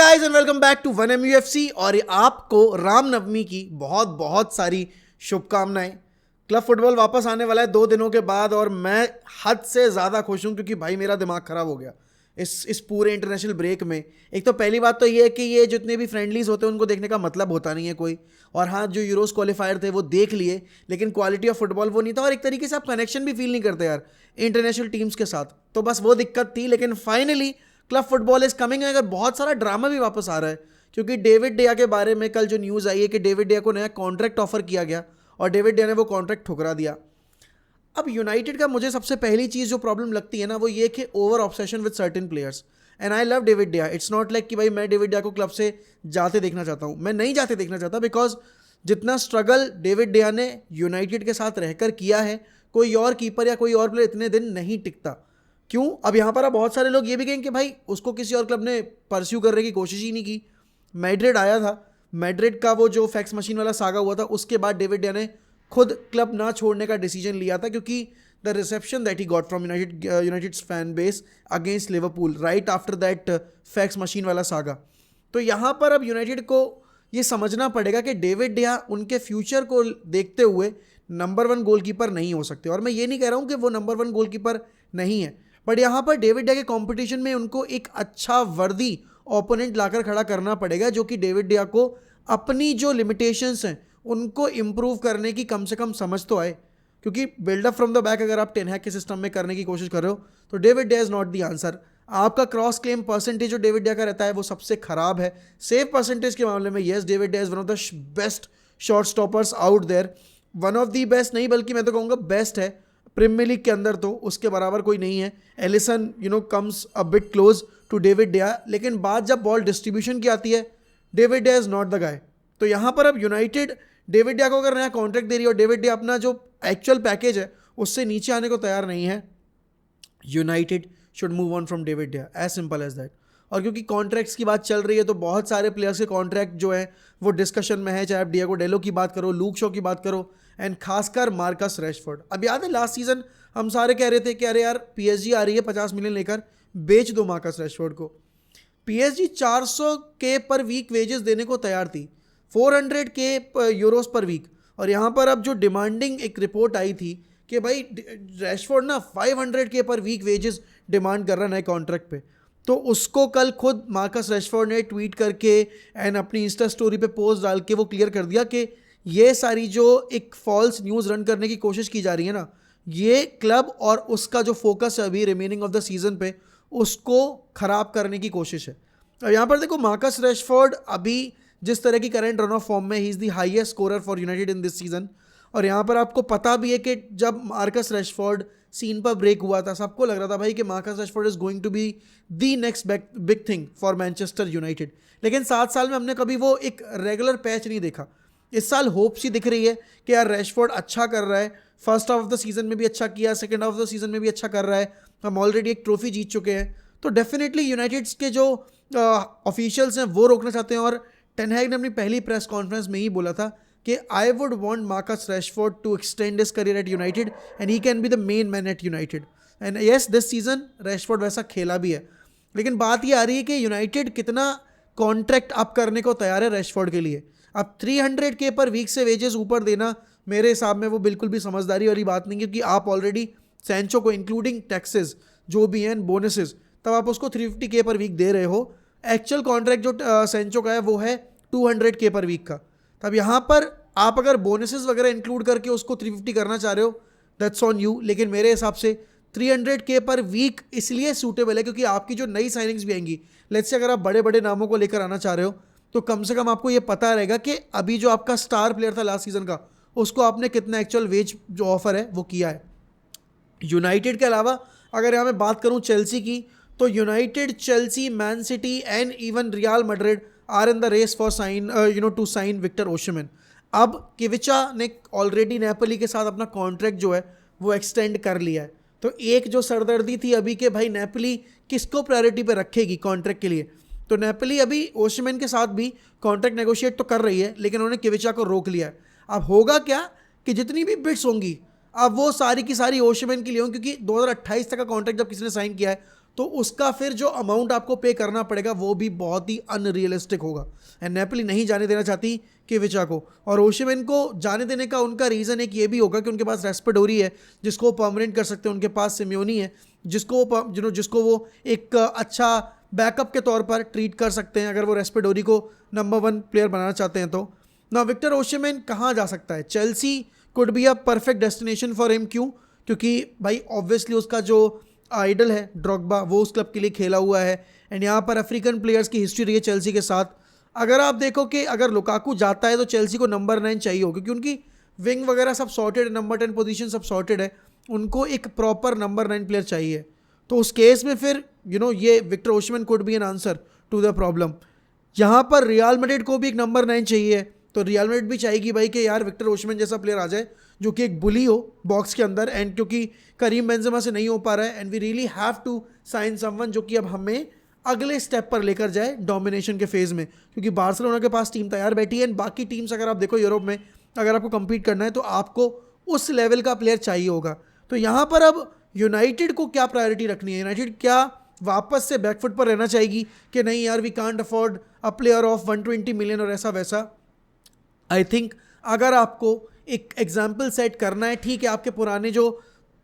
Guys and welcome back to 1MUFC। और आपको रामनवमी की बहुत बहुत सारी शुभकामनाएं। क्लब फुटबॉल वापस आने वाला है 2 दिनों के बाद और मैं हद से ज़्यादा खुश हूं क्योंकि भाई मेरा दिमाग खराब हो गया इस पूरे इंटरनेशनल ब्रेक में। एक तो पहली बात तो ये है कि ये जितने भी फ्रेंडलीज होते हैं उनको देखने का मतलब होता नहीं है कोई। और हाँ, जो यूरोस क्वालिफायर थे वो देख लिए, लेकिन क्वालिटी ऑफ फुटबॉल वो नहीं था और एक तरीके से आप कनेक्शन भी फील नहीं करते यार इंटरनेशनल टीम्स के साथ। तो बस वो दिक्कत थी, लेकिन finally club football is coming. अगर बहुत सारा ड्रामा भी वापस आ रहा है क्योंकि डेविड डेया के बारे में कल जो न्यूज़ आई है कि डेविड डेया को नया कॉन्ट्रैक्ट ऑफर किया गया और डेविड डेया ने वो कॉन्ट्रैक्ट ठुकरा दिया। अब यूनाइटेड का मुझे सबसे पहली चीज़ जो प्रॉब्लम लगती है ना वो ये कि over obsession with certain players. And I love David De Gea. It's not like कि भाई मैं डेविड डेया को क्लब से जाते देखना चाहता हूँ, मैं नहीं जाते देखना चाहता, बिकॉज जितना स्ट्रगल डेविड डेया ने यूनाइटेड के साथ रहकर किया है कोई और कीपर या कोई और प्लेयर इतने दिन नहीं टिकता। क्यों? अब यहाँ पर बहुत सारे लोग ये भी कहेंगे कि भाई उसको किसी और क्लब ने परस्यू करने की कोशिश ही नहीं की। मैड्रिड आया था, मैड्रिड का वो जो फैक्स मशीन वाला सागा हुआ था उसके बाद डेविड डेया ने खुद क्लब ना छोड़ने का डिसीजन लिया था क्योंकि the reception that he got from United's fan base against Liverpool right after that fax machine वाला सागा। तो यहाँ पर अब यूनाइटेड को ये समझना पड़ेगा कि डेविड डेया उनके फ्यूचर को देखते हुए नंबर 1 गोलकीपर नहीं हो सकते। और मैं ये नहीं कह रहा हूँ कि वो नंबर 1 गोलकीपर नहीं है, बट यहाँ पर डेविड डेया के कंपटीशन में उनको एक अच्छा वर्दी ओपोनेंट लाकर खड़ा करना पड़ेगा जो कि डेविड डेया को अपनी जो लिमिटेशंस हैं उनको इम्प्रूव करने की कम से कम समझ तो आए। क्योंकि बिल्डअप फ्रॉम द बैक अगर आप टेन हैग के सिस्टम में करने की कोशिश कर रहे हो तो David De Gea is not the answer. आपका क्रॉस क्लेम परसेंटेज जो डेविड डेया का रहता है वो सबसे खराब है। सेव परसेंटेज के मामले में yes David De Gea is one of the best shot stoppers out there. One of the best नहीं बल्कि मैं तो कहूँगा बेस्ट है प्रीमियर लीग के अंदर, तो उसके बराबर कोई नहीं है। Alisson comes a bit close to David De Gea, लेकिन बात जब बॉल डिस्ट्रीब्यूशन की आती है David De Gea is not the guy. तो यहाँ पर अब यूनाइटेड डेविड डेया को अगर नया कॉन्ट्रैक्ट दे रही है और डेविड डेया अपना जो एक्चुअल पैकेज है उससे नीचे आने को तैयार नहीं है, United should move on from David De Gea, as simple as that. और क्योंकि कॉन्ट्रैक्ट्स की बात चल रही है तो बहुत सारे प्लेयर्स के कॉन्ट्रैक्ट जो है वो डिस्कशन में है, चाहे आप डिएगो डेलो की बात करो, लूक शॉ की बात करो एंड खासकर मार्कस रैशफोर्ड। अब याद है लास्ट सीजन हम सारे कह रहे थे कि अरे यार पीएसजी आ रही है 50 मिलियन लेकर, बेच दो मार्कस रैशफोर्ड को। पीएसजी 400 के पर वीक वेजेस देने को तैयार थी, 400 के यूरोस पर वीक। और यहाँ पर अब जो डिमांडिंग एक रिपोर्ट आई थी कि भाई रैशफोर्ड ना 500 के पर वीक वेजेस डिमांड कर रहा है नए कॉन्ट्रैक्ट पे। तो उसको कल खुद मार्कस रैशफोर्ड ने ट्वीट करके एंड अपनी इंस्टा स्टोरी पे पोस्ट डाल के वो क्लियर कर दिया कि ये सारी जो एक फॉल्स न्यूज़ रन करने की कोशिश की जा रही है ना, ये क्लब और उसका जो फोकस है अभी रिमेनिंग ऑफ द सीजन पे उसको ख़राब करने की कोशिश है। और यहाँ पर देखो मार्कस रैशफोर्ड अभी जिस तरह की करंट रन ऑफ फॉर्म में ही is the highest scorer for United in this season. और यहाँ पर आपको पता भी है कि जब मार्कस रैशफोर्ड सीन पर ब्रेक हुआ था सबको लग रहा था भाई कि Marcus Rashford is going to be the next big thing for Manchester United. लेकिन 7 साल में हमने कभी वो एक रेगुलर पैच नहीं देखा। इस साल होप सी दिख रही है कि यार रैशफोर्ड अच्छा कर रहा है, first half of the season में भी अच्छा किया, second half of the season में भी अच्छा कर रहा है, हम ऑलरेडी एक ट्रॉफी जीत चुके हैं। तो डेफिनेटली यूनाइटेड्स के जो ऑफिशियल्स हैं वो रोकना चाहते हैं। और टेन हैग ने अपनी पहली प्रेस कॉन्फ्रेंस में ही बोला था कि I would want Marcus Rashford to extend his career at United and he can be the main man at United. And yes this season Rashford वैसा खेला भी है, लेकिन बात ये आ रही है कि यूनाइटेड कितना कॉन्ट्रैक्ट अप करने को तैयार है रैशफोर्ड के लिए। अब 300 के पर वीक से वेजेस ऊपर देना मेरे हिसाब में वो बिल्कुल भी समझदारी वाली बात नहीं, क्योंकि आप ऑलरेडी सैंचो को इंक्लूडिंग टैक्सेस जो भी हैं बोनसेस तब आप उसको 350 के पर वीक दे रहे हो। एक्चुअल कॉन्ट्रैक्ट जो सैंचो का है वो है 200 के पर वीक का। तब यहाँ पर आप अगर बोनसेस वगैरह इंक्लूड करके उसको 350 करना चाह रहे हो दैट्स ऑन यू, लेकिन मेरे हिसाब से 300 के पर वीक इसलिए सूटेबल है क्योंकि आपकी जो नई साइनिंग्स भी आएंगी, लेट्स से अगर आप बड़े बड़े नामों को लेकर आना चाह रहे हो तो कम से कम आपको ये पता रहेगा कि अभी जो आपका स्टार प्लेयर था लास्ट सीजन का उसको आपने कितना एक्चुअल वेज जो ऑफर है वो किया है। यूनाइटेड के अलावा अगर यहाँ मैं बात करूँ चेल्सी की, तो United, Chelsea, Man City and even Real Madrid are in the race for sign to sign Victor Osimhen. अब किविचा ने ऑलरेडी नेपोली के साथ अपना कॉन्ट्रैक्ट जो है वो एक्सटेंड कर लिया है। तो एक जो सरदर्दी थी अभी के भाई नेपोली किसको प्रायोरिटी पे रखेगी कॉन्ट्रैक्ट के लिए, तो नेपोली अभी ओसिमेन के साथ भी कॉन्ट्रैक्ट नेगोशिएट तो कर रही है लेकिन उन्होंने किविचा को रोक लिया है। अब होगा क्या कि जितनी भी बिड्स होंगी अब वो सारी की सारी ओसिमेन के लिए होंगी, क्योंकि 2028 तक का कॉन्ट्रैक्ट जब किसी ने साइन किया है तो उसका फिर जो अमाउंट आपको पे करना पड़ेगा वो भी बहुत ही अनरियलिस्टिक होगा। एंड नेपोली नहीं जाने देना चाहती किविचा को, और ओशिमेन को जाने देने का उनका रीज़न एक ये भी होगा कि उनके पास रेस्पाडोरी है जिसको वो परमानेंट कर सकते हैं, उनके पास सिम्योनी है जिसको वो एक अच्छा बैकअप के तौर पर ट्रीट कर सकते हैं अगर वो रेस्पाडोरी को नंबर 1 प्लेयर बनाना चाहते हैं तो। ना विक्टर ओशिमेन कहाँ जा सकता है? Chelsea could be a perfect destination for him. क्यों? क्योंकि भाई ऑब्वियसली उसका जो आइडल है ड्रॉगबा, वो उस क्लब के लिए खेला हुआ है, एंड यहाँ पर अफ्रीकन प्लेयर्स की हिस्ट्री रही है चेल्सी के साथ। अगर आप देखो कि अगर लुकाकू जाता है तो चेल्सी को नंबर 9 चाहिए हो, क्योंकि उनकी विंग वगैरह सब सॉर्टेड है, नंबर 10 पोजीशन सब सॉर्टेड है, उनको एक प्रॉपर नंबर 9 प्लेयर चाहिए। तो उस केस में फिर ये Victor Osimhen could be an answer to the problem. यहाँ पर रियल मैड्रिड को भी एक नंबर 9 चाहिए, तो रियल मैड्रिड भी चाहेगी भाई कि यार विक्टर ओशिमेन जैसा प्लेयर आ जाए जो कि एक बुली हो बॉक्स के अंदर, एंड क्योंकि करीम बेंजेमा से नहीं हो पा रहा है, and we really have to sign someone जो कि अब हमें अगले स्टेप पर लेकर जाए डोमिनेशन के फेज़ में, क्योंकि बार्सिलोना के पास टीम तैयार बैठी है, एंड बाकी टीम्स अगर आप देखो यूरोप में अगर आपको कम्पीट करना है तो आपको उस लेवल का प्लेयर चाहिए होगा। तो यहाँ पर अब यूनाइटेड को क्या प्रायोरिटी रखनी है? यूनाइटेड क्या वापस से बैकफुट पर रहना चाहेगी कि नहीं यार we can't afford a player of 120 million और ऐसा वैसा? आई थिंक अगर आपको एक एग्जाम्पल सेट करना है, ठीक है, आपके पुराने जो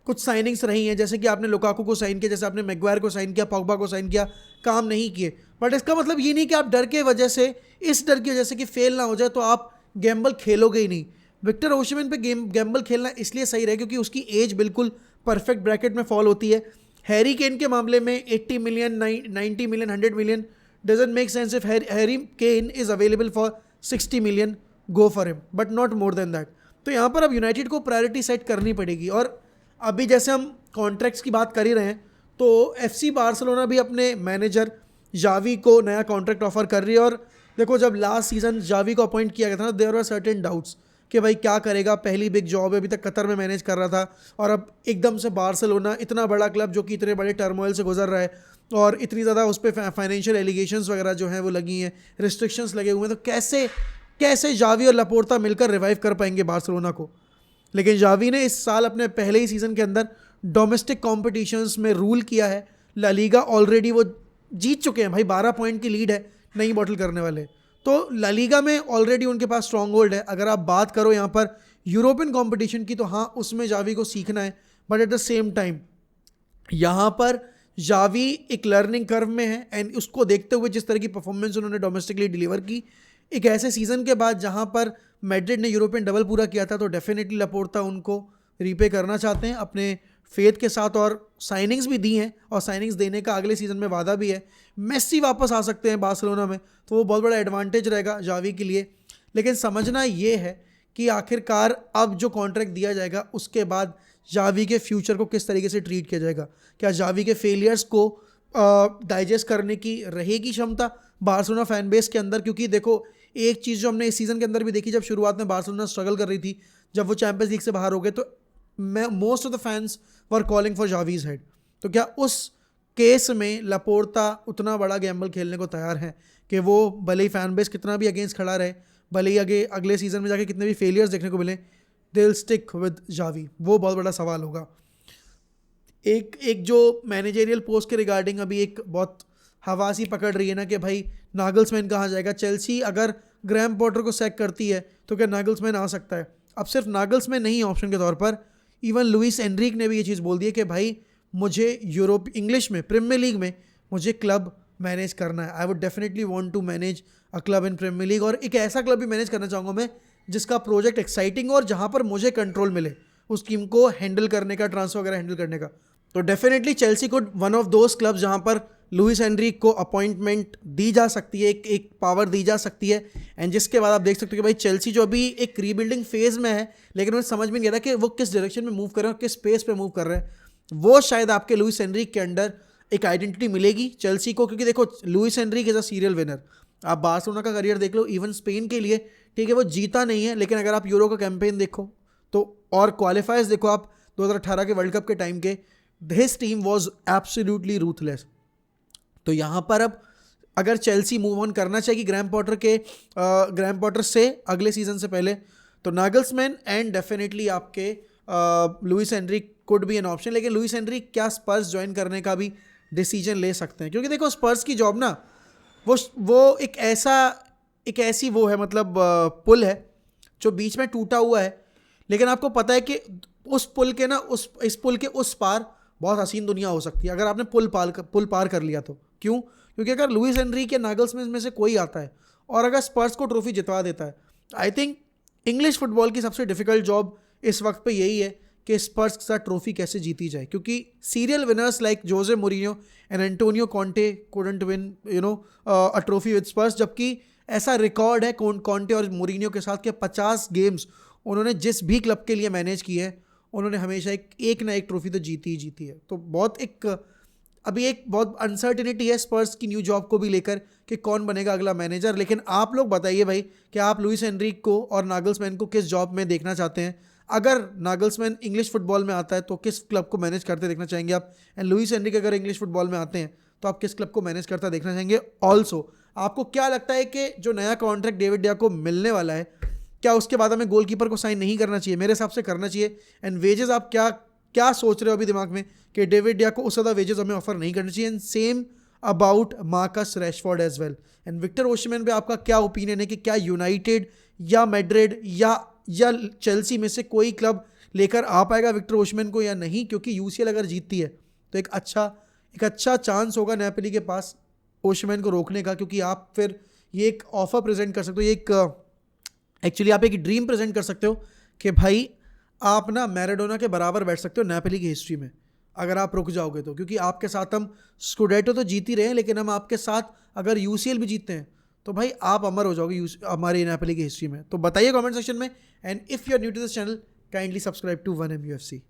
कुछ साइनिंग्स रही हैं, जैसे कि आपने लुकाकू को साइन किया, जैसे आपने मैग्वायर को साइन किया, पॉग्बा को साइन किया, काम नहीं किए, बट इसका मतलब ये नहीं कि आप डर के वजह से, इस डर की वजह से कि फेल ना हो जाए तो आप गैम्बल खेलोगे ही नहीं। विक्टर ओशिमेन पे गैम्बल खेलना इसलिए सही रहे क्योंकि उसकी एज बिल्कुल परफेक्ट ब्रैकेट में फॉल होती है। हैरी केन के मामले में 80 million 90 million 100 million doesn't make sense if Harry Kane is available for 60 million, go for him, but not more than that. तो यहाँ पर अब यूनाइटेड को प्रायोरिटी सेट करनी पड़ेगी। और अभी जैसे हम कॉन्ट्रैक्ट्स की बात कर ही रहे हैं तो एफसी बार्सिलोना भी अपने मैनेजर जावी को नया कॉन्ट्रैक्ट ऑफर कर रही है। और देखो जब लास्ट सीजन जावी को अपॉइंट किया गया था ना, देयर वर सर्टेन डाउट्स कि भाई क्या करेगा, पहली बिग जॉब है, अभी तक कतर में मैनेज कर रहा था और अब एकदम से बार्सिलोना, इतना बड़ा क्लब जो कि इतने बड़े टर्मोइल से गुजर रहा है और इतनी ज़्यादा उस पर फाइनेंशियल एलिगेशंस वगैरह जो हैं वो लगी हैं, रिस्ट्रिक्शंस लगे हुए हैं, तो कैसे जावी और लपोर्ता मिलकर रिवाइव कर पाएंगे बार्सिलोना को? लेकिन जावी ने इस साल अपने पहले ही सीज़न के अंदर डोमेस्टिक कॉम्पिटिशन्स में रूल किया है। ला लीगा ऑलरेडी वो जीत चुके हैं भाई, 12 पॉइंट की लीड है नई बॉटल करने वाले, तो ला लीगा में ऑलरेडी उनके पास स्ट्रॉन्ग होल्ड है। अगर आप बात करो यहाँ पर यूरोपियन कॉम्पिटिशन की तो हाँ, उसमें जावी को सीखना है, but at the same time यहाँ पर जावी एक लर्निंग कर्व में है, एंड उसको देखते हुए जिस तरह की परफॉर्मेंस उन्होंने डोमेस्टिकली डिलीवर की एक ऐसे सीज़न के बाद जहाँ पर मैड्रिड ने यूरोपियन डबल पूरा किया था, तो डेफिनेटली लपोर्ता उनको रीपे करना चाहते हैं अपने फेथ के साथ, और साइनिंग्स भी दी हैं और साइनिंग्स देने का अगले सीज़न में वादा भी है। मेस्सी वापस आ सकते हैं बार्सिलोना में, तो वो बहुत बड़ा एडवांटेज रहेगा जावी के लिए। लेकिन समझना ये है कि आखिरकार अब जो कॉन्ट्रैक्ट दिया जाएगा उसके बाद जावी के फ्यूचर को किस तरीके से ट्रीट किया जाएगा। क्या जावी के फेलियर्स को डाइजेस्ट करने की रहेगी क्षमता बार्सिलोना फैन बेस के अंदर? क्योंकि देखो एक चीज़ जो हमने इस सीज़न के अंदर भी देखी, जब शुरुआत में बार्सिलोना स्ट्रगल कर रही थी, जब वो चैंपियंस लीग से बाहर हो गए, तो most of the fans were calling for Xavi's head. तो क्या उस केस में लपोर्ता उतना बड़ा गैम्बल खेलने को तैयार है कि वो भले ही फैन बेस कितना भी अगेंस्ट खड़ा रहे, भले ही अगले सीज़न में जाके कितने भी फेलियर्स देखने को मिले, they will stick with Xavi? वो बहुत बड़ा सवाल होगा। एक जो मैनेजरियल पोस्ट के रिगार्डिंग अभी एक बहुत हवा सी पकड़ रही है ना कि भाई नागल्समैन कहाँ जाएगा। चेल्सी अगर ग्रैम पॉटर को सैक करती है तो क्या नागल्समैन आ सकता है? अब सिर्फ नागल्समैन नहीं ऑप्शन के तौर पर, इवन लुइस एनरिक ने भी ये चीज़ बोल दी है कि भाई मुझे यूरोप इंग्लिश में प्रीमियर लीग में मुझे क्लब मैनेज करना है। I would definitely want to manage a club in Premier League, और एक ऐसा क्लब भी मैनेज करना चाहूँगा मैं जिसका प्रोजेक्ट एक्साइटिंग हो और जहाँ पर मुझे कंट्रोल मिले उस टीम को हैंडल करने का, ट्रांसफर वगैरह हैंडल करने का। तो डेफिनेटली चेल्सी को वन ऑफ दोज क्लब्स जहाँ पर लुइस एनरिक को अपॉइंटमेंट दी जा सकती है, एक पावर दी जा सकती है, एंड जिसके बाद आप देख सकते हो कि भाई चेल्सी जो अभी एक रीबिल्डिंग फेज में है, लेकिन उन्हें समझ में नहीं आ रहा कि वो किस डायरेक्शन में मूव कर रहे हैं, किस स्पेस पे मूव कर रहे हैं। वो शायद आपके लुइस एनरिक के अंडर एक आइडेंटिटी मिलेगी चेल्सी को, क्योंकि देखो Louis Anrich is a serial winner. आप बार्सिलोना का करियर देख लो, इवन स्पेन के लिए ठीक है वो जीता नहीं है, लेकिन अगर आप यूरो का कैंपेन देखो तो और क्वालिफायर्स देखो आप 2018 के वर्ल्ड कप के टाइम के, his team was absolutely ruthless. तो यहाँ पर अब अगर चेल्सी मूव ऑन करना चाहिए ग्रैम पॉटर से अगले सीजन से पहले, तो नागल्समैन एंड डेफिनेटली आपके Louis Anrich could be an option. लेकिन लुइस एनरिक क्या स्पर्स ज्वाइन करने का भी डिसीजन ले सकते हैं, क्योंकि देखो स्पर्स की जॉब ना वो एक ऐसी वो है, मतलब पुल है जो बीच में टूटा हुआ है, लेकिन आपको पता है कि उस पुल के ना इस पुल के उस पार बहुत हसीन दुनिया हो सकती है अगर आपने पुल पार कर लिया तो। क्यों? क्योंकि अगर लुइस एनरिके नागल्समैन में से कोई आता है और अगर स्पर्स को ट्रॉफी जितवा देता है, आई थिंक इंग्लिश फुटबॉल की सबसे डिफिकल्ट जॉब इस वक्त पे यही है कि स्पर्स के साथ ट्रॉफी कैसे जीती जाए, क्योंकि serial winners like Jose Mourinho and Antonio Conte couldn't win a trophy with Spurs, जबकि ऐसा रिकॉर्ड है कॉन्टे और मोरिन्यो के साथ कि 50 गेम्स उन्होंने जिस भी क्लब के लिए मैनेज किए हैं उन्होंने हमेशा एक ना एक ट्रॉफी तो जीती ही जीती है। तो अभी एक बहुत अनसर्टिनिटी है स्पर्स की न्यू जॉब को भी लेकर कि कौन बनेगा अगला मैनेजर। लेकिन आप लोग बताइए भाई कि आप लुइस एनरिक को और नागल्समैन को किस जॉब में देखना चाहते हैं। अगर नागल्समैन इंग्लिश फुटबॉल में आता है तो किस क्लब को मैनेज करते देखना चाहेंगे आप, एंड लुइस एनरिक अगर इंग्लिश फुटबॉल में आते हैं तो आप किस क्लब को मैनेज करता देखना चाहेंगे। ऑल्सो आपको क्या लगता है कि जो नया कॉन्ट्रैक्ट डेविड डिया को मिलने वाला है, क्या उसके बाद हमें गोलकीपर को साइन नहीं करना चाहिए? मेरे हिसाब से करना चाहिए। एंड वेजेस आप क्या सोच रहे हो अभी दिमाग में कि डेविड डिया को उस ज़्यादा वेजेस हमें ऑफर नहीं करनी चाहिए? And same about Marcus Rashford as well. And Victor Osimhen पे आपका क्या ओपिनियन है कि क्या यूनाइटेड या मैड्रिड या चेल्सी में से कोई क्लब लेकर आ पाएगा विक्टर ओसिमेन को या नहीं? क्योंकि यूसीएल अगर जीतती है तो एक अच्छा चांस होगा नेपोली के पास ओसिमेन को रोकने का, क्योंकि आप फिर ये एक ऑफर प्रेजेंट कर सकते हो, एक्चुअली आप एक ड्रीम प्रेजेंट कर सकते हो कि भाई आप ना मैराडोना के बराबर बैठ सकते हो नेपोली की हिस्ट्री में अगर आप रुक जाओगे तो, क्योंकि आपके साथ हम स्कूडेटो तो जीत ही रहे हैं, लेकिन हम आपके साथ अगर यूसीएल भी जीतते हैं तो भाई आप अमर हो जाओगे हमारी नेपोली की हिस्ट्री में। तो बताइए कमेंट सेक्शन में। And if you are new to this channel, kindly subscribe to 1MUFC।